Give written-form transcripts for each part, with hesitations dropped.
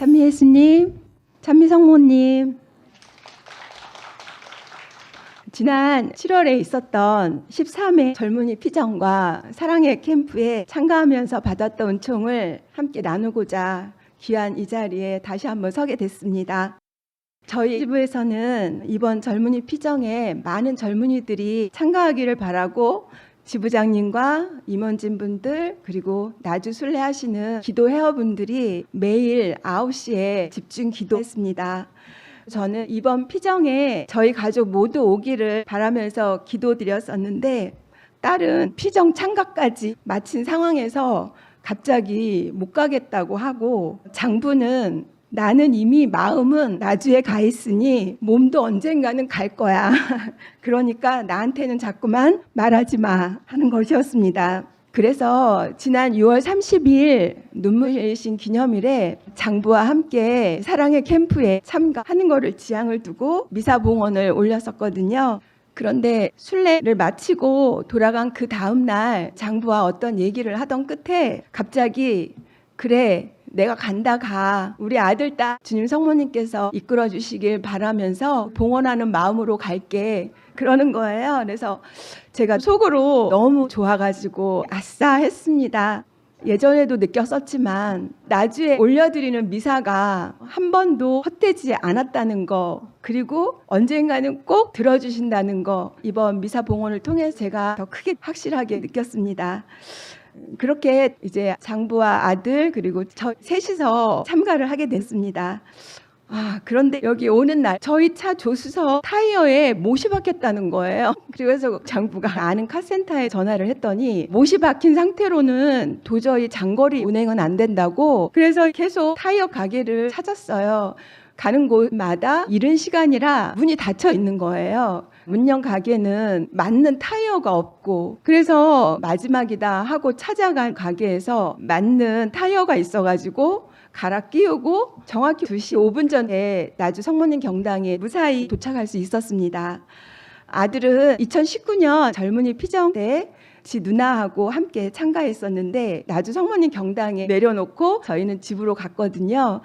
찬미 예수님, 찬미 성모님, 지난 7월에 있었던 13회 젊은이 피정과 사랑의 캠프에 참가하면서 받았던 은총을 함께 나누고자 귀한 이 자리에 다시 한번 서게 됐습니다. 저희 지부에서는 이번 젊은이 피정에 많은 젊은이들이 참가하기를 바라고 지부장님과 임원진 분들 그리고 나주 순례하시는 기도 회원분들이 매일 9시에 집중 기도했습니다. 저는 이번 피정에 저희 가족 모두 오기를 바라면서 기도드렸었는데 딸은 피정 참가까지 마친 상황에서 갑자기 못 가겠다고 하고, 장부는 나는 이미 마음은 나주에 가 있으니 몸도 언젠가는 갈 거야. 그러니까 나한테는 자꾸만 말하지 마 하는 것이었습니다. 그래서 지난 6월 30일 눈물의 기념일에 장부와 함께 사랑의 캠프에 참가하는 것을 지향을 두고 미사봉헌을 올렸었거든요. 그런데 순례를 마치고 돌아간 그 다음 날 장부와 어떤 얘기를 하던 끝에 갑자기 그래 내가 간다 가. 우리 아들 딸 주님 성모님께서 이끌어 주시길 바라면서 봉헌하는 마음으로 갈게. 그러는 거예요. 그래서 제가 속으로 너무 좋아가지고 아싸 했습니다. 예전에도 느꼈었지만 나주에 올려드리는 미사가 한 번도 헛되지 않았다는 거, 그리고 언젠가는 꼭 들어주신다는 거, 이번 미사 봉헌을 통해서 제가 더 크게 확실하게 느꼈습니다. 그렇게 이제 장부와 아들 그리고 저 셋이서 참가를 하게 됐습니다. 그런데 여기 오는 날 저희 차 조수석 타이어에 못이 박혔다는 거예요. 그래서 장부가 아는 카센터에 전화를 했더니 못이 박힌 상태로는 도저히 장거리 운행은 안 된다고, 그래서 계속 타이어 가게를 찾았어요. 가는 곳마다 이른 시간이라 문이 닫혀 있는 거예요. 문연 가게는 맞는 타이어가 없고, 그래서 마지막이다 하고 찾아간 가게에서 맞는 타이어가 있어가지고 갈아 끼우고 정확히 2시 5분 전에 나주 성모님 경당에 무사히 도착할 수 있었습니다. 아들은 2019년 젊은이 피정 때 지 누나하고 함께 참가했었는데 나주 성모님 경당에 내려놓고 저희는 집으로 갔거든요.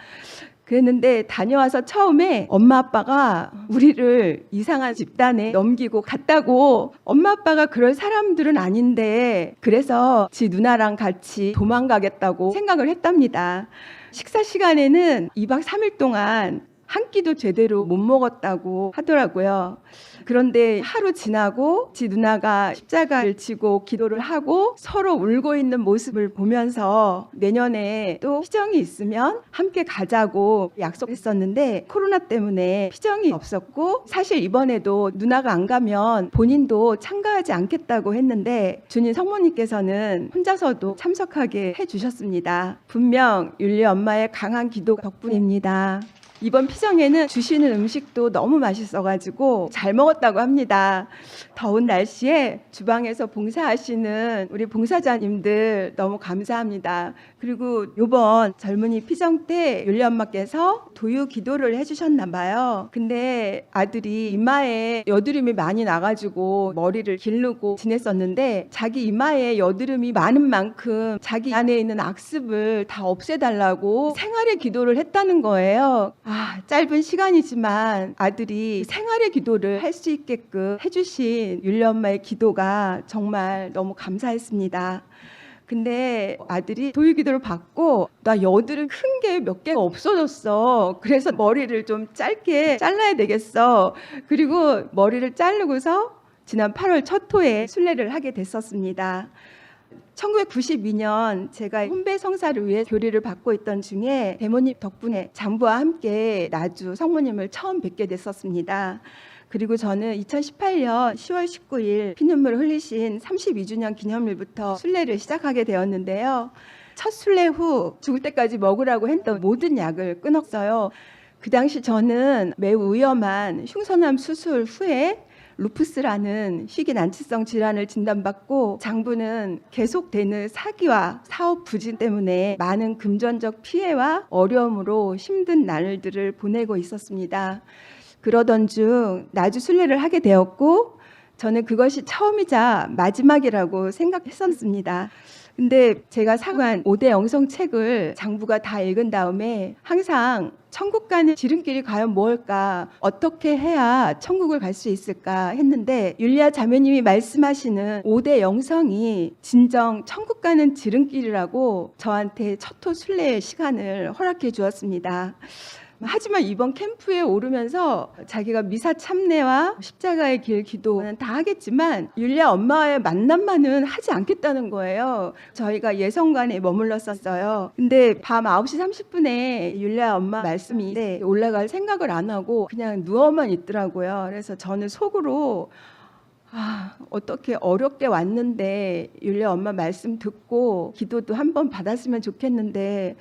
그랬는데 다녀와서 처음에 엄마 아빠가 우리를 이상한 집단에 넘기고 갔다고, 엄마 아빠가 그럴 사람들은 아닌데 그래서 지 누나랑 같이 도망가겠다고 생각을 했답니다. 식사 시간에는 2박 3일 동안 한 끼도 제대로 못 먹었다고 하더라고요. 그런데 하루 지나고 지 누나가 십자가를 지고 기도를 하고 서로 울고 있는 모습을 보면서 내년에 또 피정이 있으면 함께 가자고 약속했었는데 코로나 때문에 피정이 없었고, 사실 이번에도 누나가 안 가면 본인도 참가하지 않겠다고 했는데 주님 성모님께서는 혼자서도 참석하게 해주셨습니다. 분명 율리 엄마의 강한 기도 덕분입니다. 이번 피정에는 주시는 음식도 너무 맛있어가지고 잘 먹었다고 합니다. 더운 날씨에 주방에서 봉사하시는 우리 봉사자님들 너무 감사합니다. 그리고 이번 젊은이 피정 때 율리 엄마께서 도유 기도를 해주셨나 봐요. 근데 아들이 이마에 여드름이 많이 나가지고 머리를 기르고 지냈었는데 자기 이마에 여드름이 많은 만큼 자기 안에 있는 악습을 다 없애달라고 생활의 기도를 했다는 거예요. 짧은 시간이지만 아들이 생활의 기도를 할 수 있게끔 해주신 율리 엄마의 기도가 정말 너무 감사했습니다. 근데 아들이 도유 기도를 받고 나 여드름 큰 게 몇 개가 없어졌어. 그래서 머리를 좀 짧게 잘라야 되겠어. 그리고 머리를 자르고서 지난 8월 첫 토에 순례를 하게 됐었습니다. 1992년 제가 혼배 성사를 위해 교리를 받고 있던 중에 대모님 덕분에 장부와 함께 나주 성모님을 처음 뵙게 됐었습니다. 그리고 저는 2018년 10월 19일 피눈물을 흘리신 32주년 기념일부터 순례를 시작하게 되었는데요. 첫 순례 후 죽을 때까지 먹으라고 했던 모든 약을 끊었어요. 그 당시 저는 매우 위험한 흉선암 수술 후에 루푸스라는 희귀 난치성 질환을 진단받고 장부는 계속되는 사기와 사업 부진 때문에 많은 금전적 피해와 어려움으로 힘든 날들을 보내고 있었습니다. 그러던 중 나주 순례를 하게 되었고 저는 그것이 처음이자 마지막이라고 생각했었습니다. 근데 제가 사간 5대 영성 책을 장부가 다 읽은 다음에 항상 천국 가는 지름길이 과연 뭘까? 어떻게 해야 천국을 갈 수 있을까? 했는데 율리아 자매님이 말씀하시는 5대 영성이 진정 천국 가는 지름길이라고 저한테 첫호 순례의 시간을 허락해 주었습니다. 하지만 이번 캠프에 오르면서 자기가 미사 참례와 십자가의 길 기도는 다 하겠지만 율리아 엄마와의 만남만은 하지 않겠다는 거예요. 저희가 예성관에 머물렀었어요. 근데 밤 9시 30분에 율리아 엄마 말씀이 올라갈 생각을 안 하고 그냥 누워만 있더라고요. 그래서 저는 속으로 어떻게 어렵게 왔는데 율리아 엄마 말씀 듣고 기도도 한번 받았으면 좋겠는데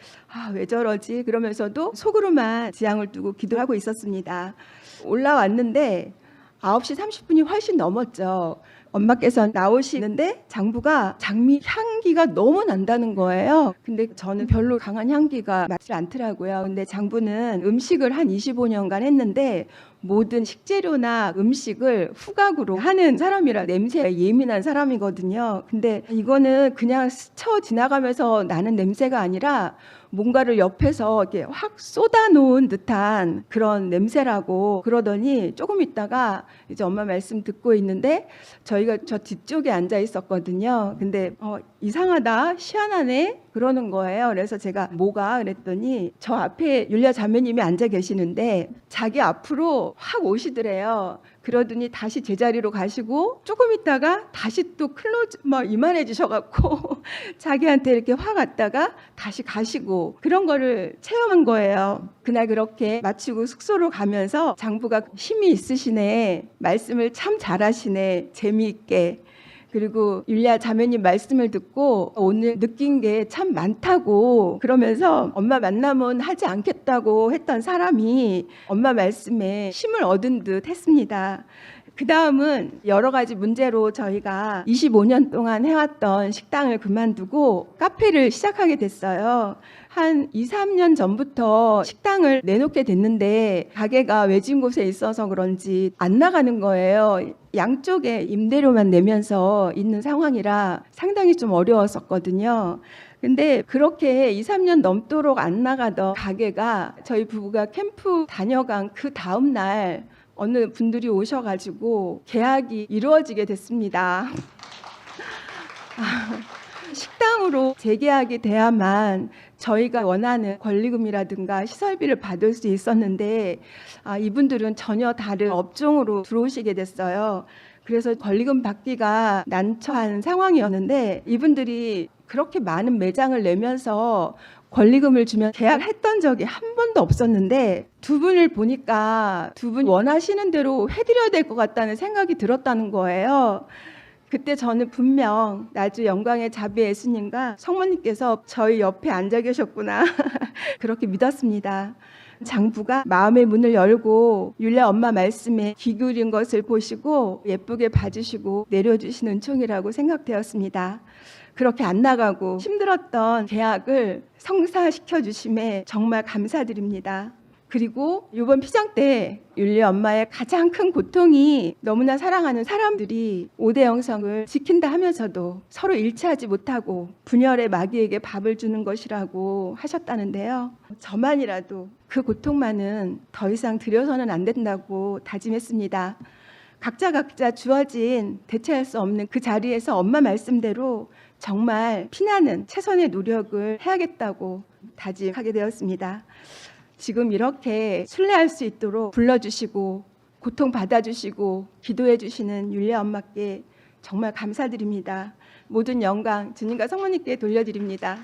왜 저러지? 그러면서도 속으로만 지향을 두고 기도하고 있었습니다. 올라왔는데 9시 30분이 훨씬 넘었죠. 엄마께서 나오시는데 장부가 장미 향기가 너무 난다는 거예요. 근데 저는 별로 강한 향기가 맞지 않더라고요. 근데 장부는 음식을 한 25년간 했는데 모든 식재료나 음식을 후각으로 하는 사람이라 냄새에 예민한 사람이거든요. 근데 이거는 그냥 스쳐 지나가면서 나는 냄새가 아니라 뭔가를 옆에서 이렇게 확 쏟아놓은 듯한 그런 냄새라고 그러더니 조금 있다가 이제 엄마 말씀 듣고 있는데 저희가 저 뒤쪽에 앉아 있었거든요. 근데 이상하다, 희한하네 그러는 거예요. 그래서 제가 뭐가 그랬더니 저 앞에 율리아 자매님이 앉아 계시는데 자기 앞으로 확 오시더래요. 그러더니 다시 제자리로 가시고 조금 있다가 다시 또 클로즈 이만해지셔갖고 자기한테 이렇게 확 왔다가 다시 가시고 그런 거를 체험한 거예요. 그날 그렇게 마치고 숙소로 가면서 장부가 힘이 있으시네, 말씀을 참 잘하시네, 재미있게. 그리고 율리아 자매님 말씀을 듣고 오늘 느낀 게 참 많다고 그러면서 엄마 만남은 하지 않겠다고 했던 사람이 엄마 말씀에 힘을 얻은 듯 했습니다. 그 다음은 여러 가지 문제로 저희가 25년 동안 해왔던 식당을 그만두고 카페를 시작하게 됐어요. 한 2, 3년 전부터 식당을 내놓게 됐는데 가게가 외진 곳에 있어서 그런지 안 나가는 거예요. 양쪽에 임대료만 내면서 있는 상황이라 상당히 좀 어려웠었거든요. 근데 그렇게 2, 3년 넘도록 안 나가던 가게가 저희 부부가 캠프 다녀간 그 다음 날 어느 분들이 오셔가지고 계약이 이루어지게 됐습니다. 식당으로 재계약이 돼야만 저희가 원하는 권리금이라든가 시설비를 받을 수 있었는데 이분들은 전혀 다른 업종으로 들어오시게 됐어요. 그래서 권리금 받기가 난처한 상황이었는데 이분들이 그렇게 많은 매장을 내면서 권리금을 주면 계약했던 적이 한 번도 없었는데 두 분을 보니까 두 분 원하시는 대로 해드려야 될 것 같다는 생각이 들었다는 거예요. 그때 저는 분명 나주 영광의 자비 예수님과 성모님께서 저희 옆에 앉아 계셨구나 그렇게 믿었습니다. 장부가 마음의 문을 열고 율리아 엄마 말씀에 귀 기울인 것을 보시고 예쁘게 봐주시고 내려주신 은총이라고 생각되었습니다. 그렇게 안 나가고 힘들었던 계약을 성사시켜 주심에 정말 감사드립니다. 그리고 이번 피정 때 율리아 엄마의 가장 큰 고통이 너무나 사랑하는 사람들이 5대 영성을 지킨다 하면서도 서로 일치하지 못하고 분열의 마귀에게 밥을 주는 것이라고 하셨다는데요. 저만이라도 그 고통만은 더 이상 들여서는 안 된다고 다짐했습니다. 각자 주어진 대체할 수 없는 그 자리에서 엄마 말씀대로 정말 피나는 최선의 노력을 해야겠다고 다짐하게 되었습니다. 지금 이렇게 순례할 수 있도록 불러주시고 고통 받아주시고 기도해 주시는 율리아 엄마께 정말 감사드립니다. 모든 영광 주님과 성모님께 돌려드립니다.